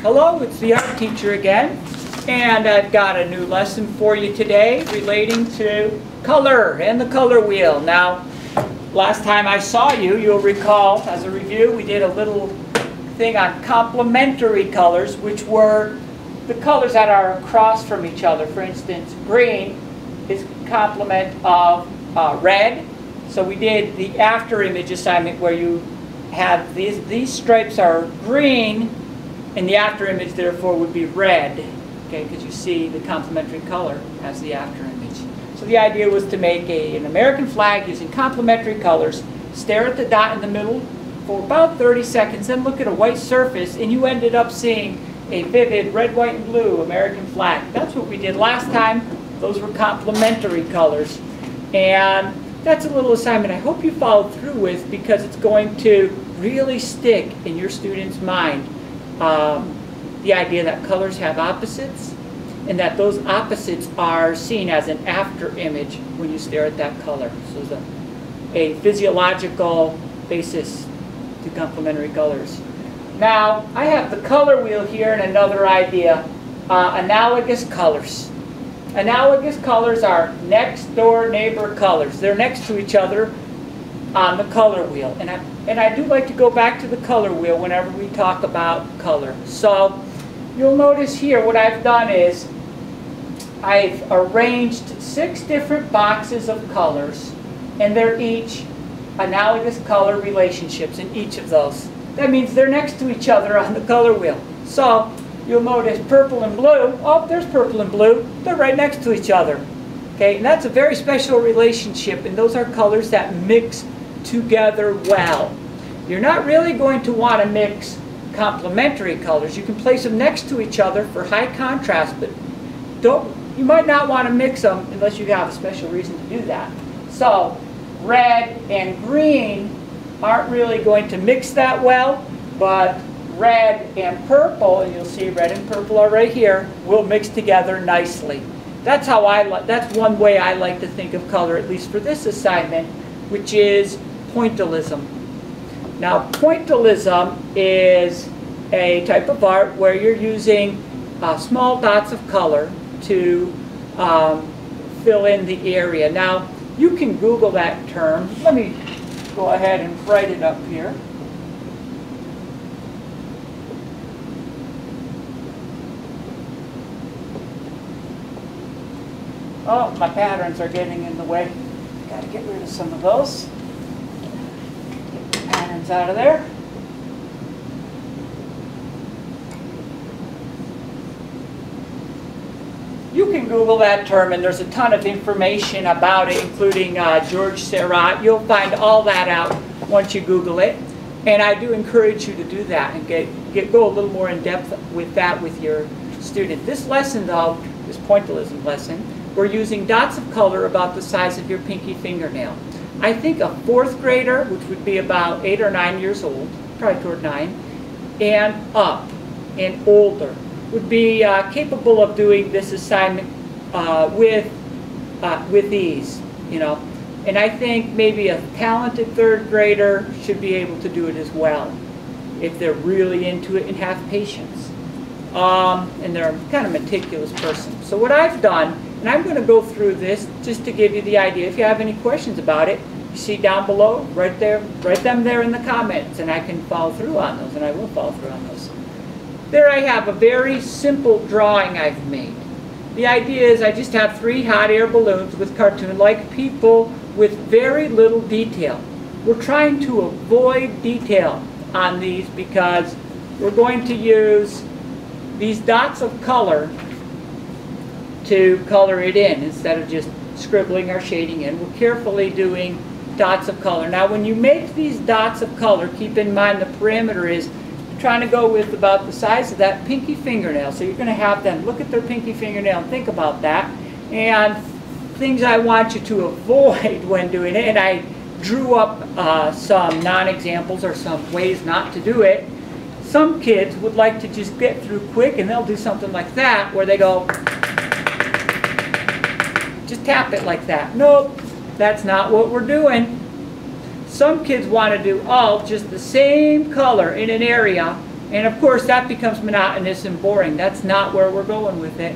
Hello, it's the art teacher again, and I've got a new lesson for you today relating to color and the color wheel. Now, last time I saw you, you'll recall, as a review, we did a little thing on complementary colors, which were the colors that are across from each other. For instance, green is complement of red. So we did the after image assignment where you have these stripes are green, and the after image therefore would be red, okay, because you see the complementary color as the after image. So the idea was to make an American flag using complementary colors, stare at the dot in the middle for about 30 seconds, then look at a white surface, and you ended up seeing a vivid red, white, and blue American flag. That's what we did last time. Those were complementary colors. And that's a little assignment I hope you followed through with, because it's going to really stick in your student's mind. The idea that colors have opposites, and that those opposites are seen as an after image when you stare at that color. So there's a physiological basis to complementary colors. Now, I have the color wheel here and another idea, analogous colors. Analogous colors are next door neighbor colors. They're next to each other on the color wheel. And I do like to go back to the color wheel whenever we talk about color. So you'll notice here what I've done is I've arranged 6 different boxes of colors, and they're each analogous color relationships in each of those. That means they're next to each other on the color wheel. So you'll notice purple and blue. Oh, there's purple and blue. They're right next to each other. Okay, and that's a very special relationship, and those are colors that mix together well. You're not really going to want to mix complementary colors. You can place them next to each other for high contrast, but you might not want to mix them unless you have a special reason to do that. So red and green aren't really going to mix that well, but red and purple, and you'll see red and purple are right here, will mix together nicely. That's that's one way I like to think of color, at least for this assignment, which is pointillism. Now, pointillism is a type of art where you're using small dots of color to fill in the area. Now, you can Google that term. Let me go ahead and write it up here. Oh, my patterns are getting in the way. Got to get rid of some of those. Get the patterns out of there. You can Google that term, and there's a ton of information about it, including Georges-Pierre Seurat. You'll find all that out once you Google it. And I do encourage you to do that and go a little more in depth with that with your student. This lesson, though, this pointillism lesson, we're using dots of color about the size of your pinky fingernail. I think a 4th grader, which would be about 8 or 9 years old, probably toward 9, and up, and older, would be capable of doing this assignment with ease, you know. And I think maybe a talented 3rd grader should be able to do it as well, if they're really into it and have patience. And they're a kind of meticulous person. So what I've done, and I'm going to go through this just to give you the idea. If you have any questions about it, you see down below, right there, write them there in the comments, and I can follow through on those, and I will follow through on those. There I have a very simple drawing I've made. The idea is I just have 3 hot air balloons with cartoon-like people with very little detail. We're trying to avoid detail on these because we're going to use these dots of color to color it in instead of just scribbling or shading in. We're carefully doing dots of color. Now, when you make these dots of color, keep in mind the parameter is trying to go with about the size of that pinky fingernail. So you're going to have them look at their pinky fingernail and think about that. And things I want you to avoid when doing it, and I drew up some non-examples or some ways not to do it. Some kids would like to just get through quick, and they'll do something like that where they go, just tap it like that. Nope, that's not what we're doing. Some kids want to do all just the same color in an area And of course that becomes monotonous and boring. That's not where we're going with it.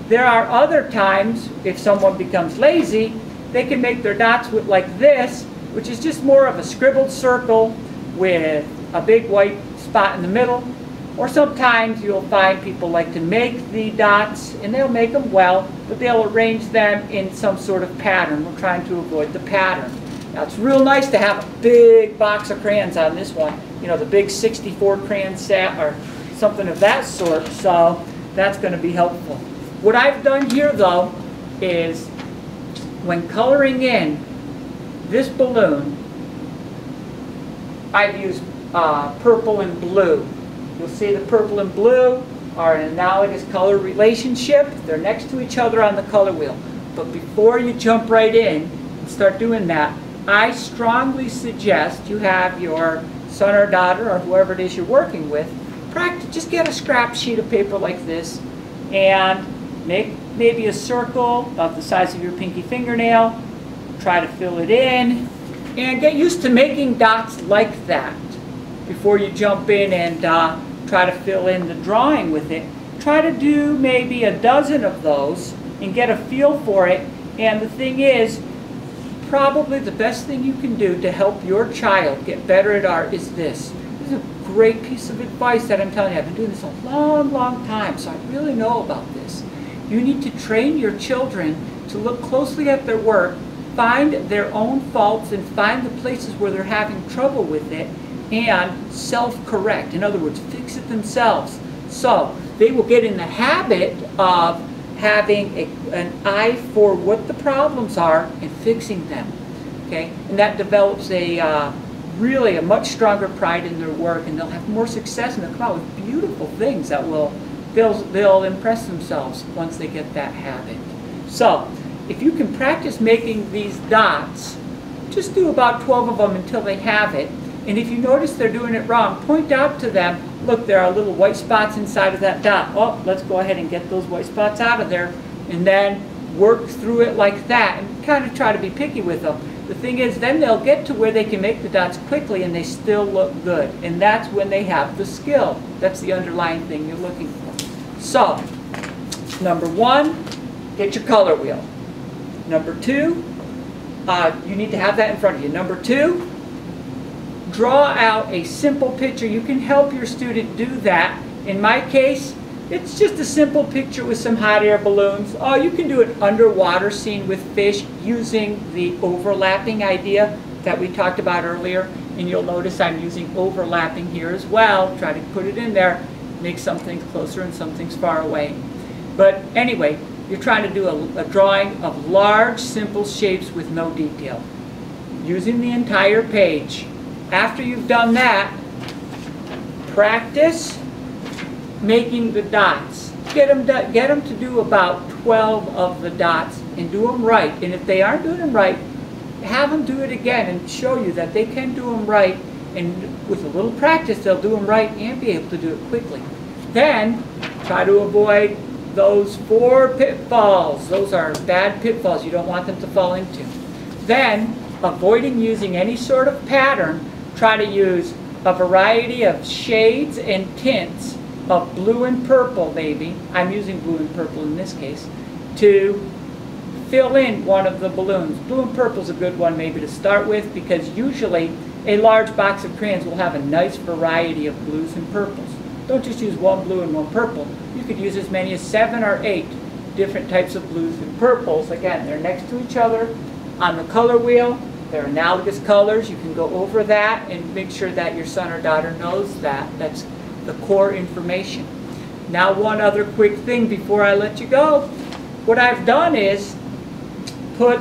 There are other times, if someone becomes lazy, they can make their dots with like this, which is just more of a scribbled circle with a big white spot in the middle. Or sometimes you'll find people like to make the dots, and they'll make them well, but they'll arrange them in some sort of pattern. We're trying to avoid the pattern. Now it's real nice to have a big box of crayons on this one, you know, the big 64 crayon set or something of that sort, so that's going to be helpful. What I've done here though is when coloring in this balloon, I've used purple and blue. You'll see the purple and blue are an analogous color relationship. They're next to each other on the color wheel. But before you jump right in and start doing that, I strongly suggest you have your son or daughter or whoever it is you're working with practice. Just get a scrap sheet of paper like this and make maybe a circle of the size of your pinky fingernail. Try to fill it in and get used to making dots like that before you jump in and try to fill in the drawing with it. Try to do maybe a dozen of those and get a feel for it. And the thing is, probably the best thing you can do to help your child get better at art is this. This is a great piece of advice that I'm telling you. I've been doing this a long, long time, so I really know about this. You need to train your children to look closely at their work, find their own faults, and find the places where they're having trouble with it, and self-correct. In other words, fix it themselves. So they will get in the habit of having an eye for what the problems are and fixing them. Okay, and that develops really a much stronger pride in their work, and they'll have more success, and they'll come out with beautiful things that they'll impress themselves once they get that habit. So if you can practice making these dots, just do about 12 of them until they have it. And if you notice they're doing it wrong, point out to them, look, there are little white spots inside of that dot. Oh, let's go ahead and get those white spots out of there, and then work through it like that and kind of try to be picky with them. The thing is, then they'll get to where they can make the dots quickly and they still look good. And that's when they have the skill. That's the underlying thing you're looking for. So, number one, get your color wheel. Number two, you need to have that in front of you. Number two, draw out a simple picture. You can help your student do that. In my case, it's just a simple picture with some hot air balloons. Oh, you can do an underwater scene with fish using the overlapping idea that we talked about earlier. And you'll notice I'm using overlapping here as well. Try to put it in there, make some things closer and some things far away. But anyway, you're trying to do a drawing of large, simple shapes with no detail, using the entire page. After you've done that, practice making the dots. Get them to do about 12 of the dots and do them right. And if they aren't doing them right, have them do it again and show you that they can do them right. And with a little practice, they'll do them right and be able to do it quickly. Then, try to avoid those 4 pitfalls. Those are bad pitfalls you don't want them to fall into. Then, avoiding using any sort of pattern, try to use a variety of shades and tints of blue and purple, maybe. I'm using blue and purple in this case, to fill in one of the balloons. Blue and purple is a good one maybe to start with, because usually a large box of crayons will have a nice variety of blues and purples. Don't just use one blue and one purple. You could use as many as 7 or 8 different types of blues and purples. Again, they're next to each other on the color wheel. They're analogous colors. You can go over that and make sure that your son or daughter knows that. That's the core information. Now, one other quick thing before I let you go. What I've done is put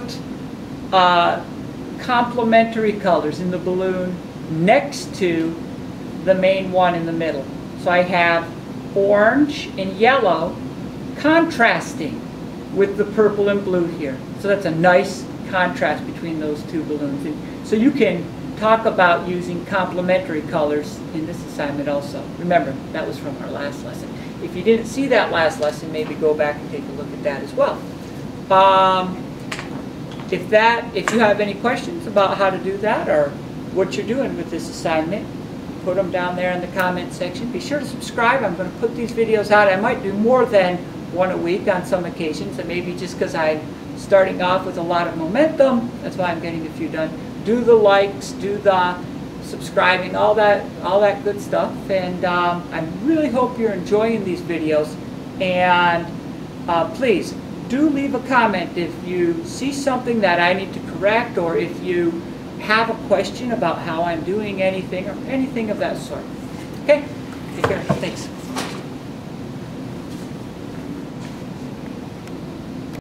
complementary colors in the balloon next to the main one in the middle. So I have orange and yellow contrasting with the purple and blue here. So that's a nice contrast between those two balloons. And so you can talk about using complementary colors in this assignment also. Remember, that was from our last lesson. If you didn't see that last lesson, maybe go back and take a look at that as well. If you have any questions about how to do that or what you're doing with this assignment, put them down there in the comment section. Be sure to subscribe. I'm going to put these videos out. I might do more than one a week on some occasions, and maybe just because I'm starting off with a lot of momentum, that's why I'm getting a few done. Do the likes, do the subscribing, all that good stuff. And I really hope you're enjoying these videos. And please do leave a comment if you see something that I need to correct, or if you have a question about how I'm doing anything, or anything of that sort. Okay? Take care. Thanks.